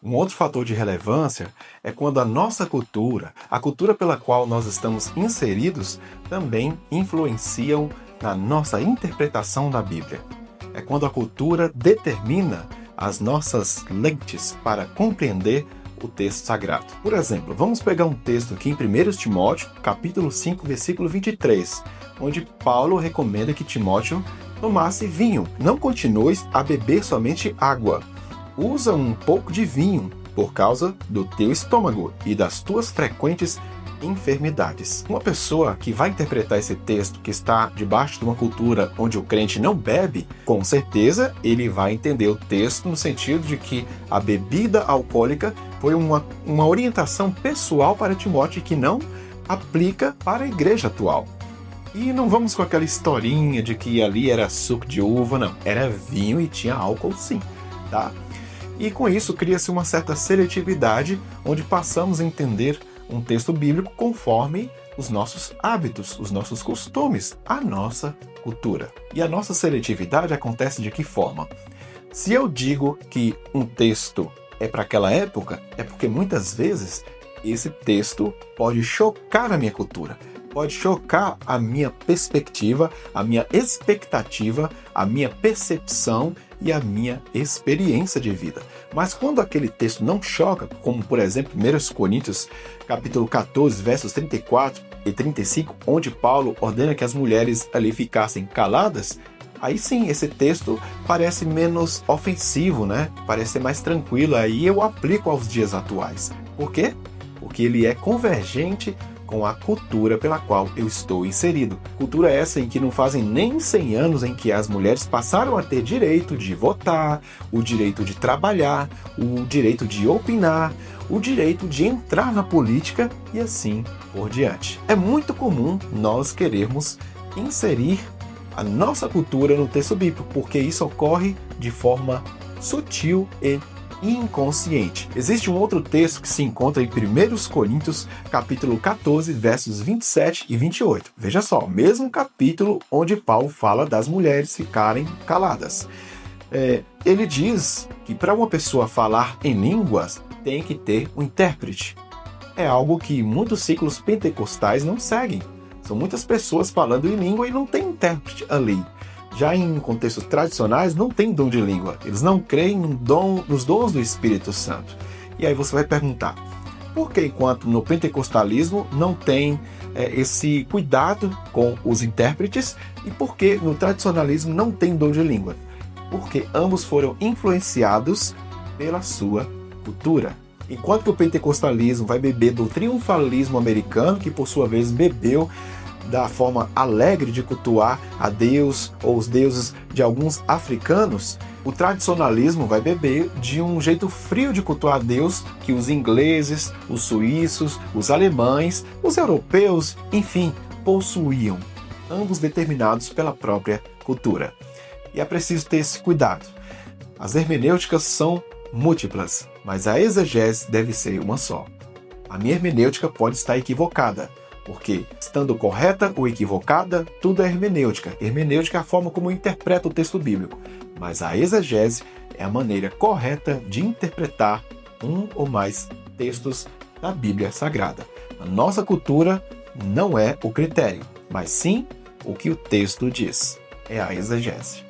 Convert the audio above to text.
Um outro fator de relevância é quando a nossa cultura, a cultura pela qual nós estamos inseridos, também influenciam na nossa interpretação da Bíblia. É quando a cultura determina as nossas lentes para compreender o texto sagrado. Por exemplo, vamos pegar um texto aqui em 1 Timóteo, capítulo 5, versículo 23, onde Paulo recomenda que Timóteo tomasse vinho. Não continues a beber somente água. Usa um pouco de vinho por causa do teu estômago e das tuas frequentes enfermidades. Uma pessoa que vai interpretar esse texto, que está debaixo de uma cultura onde o crente não bebe, com certeza ele vai entender o texto no sentido de que a bebida alcoólica foi uma orientação pessoal para Timóteo que não aplica para a igreja atual. E não vamos com aquela historinha de que ali era suco de uva, não. Era vinho e tinha álcool sim, tá? E com isso cria-se uma certa seletividade, onde passamos a entender um texto bíblico conforme os nossos hábitos, os nossos costumes, a nossa cultura. E a nossa seletividade acontece de que forma? Se eu digo que um texto é para aquela época, é porque muitas vezes esse texto pode chocar a minha cultura, pode chocar a minha perspectiva, a minha expectativa, a minha percepção e a minha experiência de vida. Mas quando aquele texto não choca, como por exemplo 1 Coríntios capítulo 14, versos 34 e 35, onde Paulo ordena que as mulheres ali ficassem caladas, aí sim, esse texto parece menos ofensivo, né? Parece ser mais tranquilo, aí eu aplico aos dias atuais. Por quê? Porque ele é convergente com a cultura pela qual eu estou inserido. Cultura essa em que não fazem nem 100 anos em que as mulheres passaram a ter direito de votar, o direito de trabalhar, o direito de opinar, o direito de entrar na política e assim por diante. É muito comum nós querermos inserir a nossa cultura no texto bíblico, porque isso ocorre de forma sutil e inconsciente. Existe um outro texto que se encontra em 1 Coríntios, capítulo 14, versos 27 e 28. Veja só, mesmo capítulo onde Paulo fala das mulheres ficarem caladas. Ele diz que para uma pessoa falar em línguas, tem que ter um intérprete. É algo que muitos ciclos pentecostais não seguem. São muitas pessoas falando em língua e não tem intérprete ali. Já em contextos tradicionais, não tem dom de língua. Eles não creem nos dons do Espírito Santo. E aí você vai perguntar, por que enquanto no pentecostalismo não tem esse cuidado com os intérpretes e por que no tradicionalismo não tem dom de língua? Porque ambos foram influenciados pela sua cultura. Enquanto que o pentecostalismo vai beber do triunfalismo americano, que por sua vez bebeu da forma alegre de cultuar a Deus ou os deuses de alguns africanos, o tradicionalismo vai beber de um jeito frio de cultuar a Deus que os ingleses, os suíços, os alemães, os europeus, enfim, possuíam, ambos determinados pela própria cultura. E é preciso ter esse cuidado. As hermenêuticas são múltiplas, mas a exegese deve ser uma só. A minha hermenêutica pode estar equivocada, porque, estando correta ou equivocada, tudo é hermenêutica. Hermenêutica é a forma como eu interpreto o texto bíblico, mas a exegese é a maneira correta de interpretar um ou mais textos da Bíblia Sagrada. A nossa cultura não é o critério, mas sim o que o texto diz. É a exegese.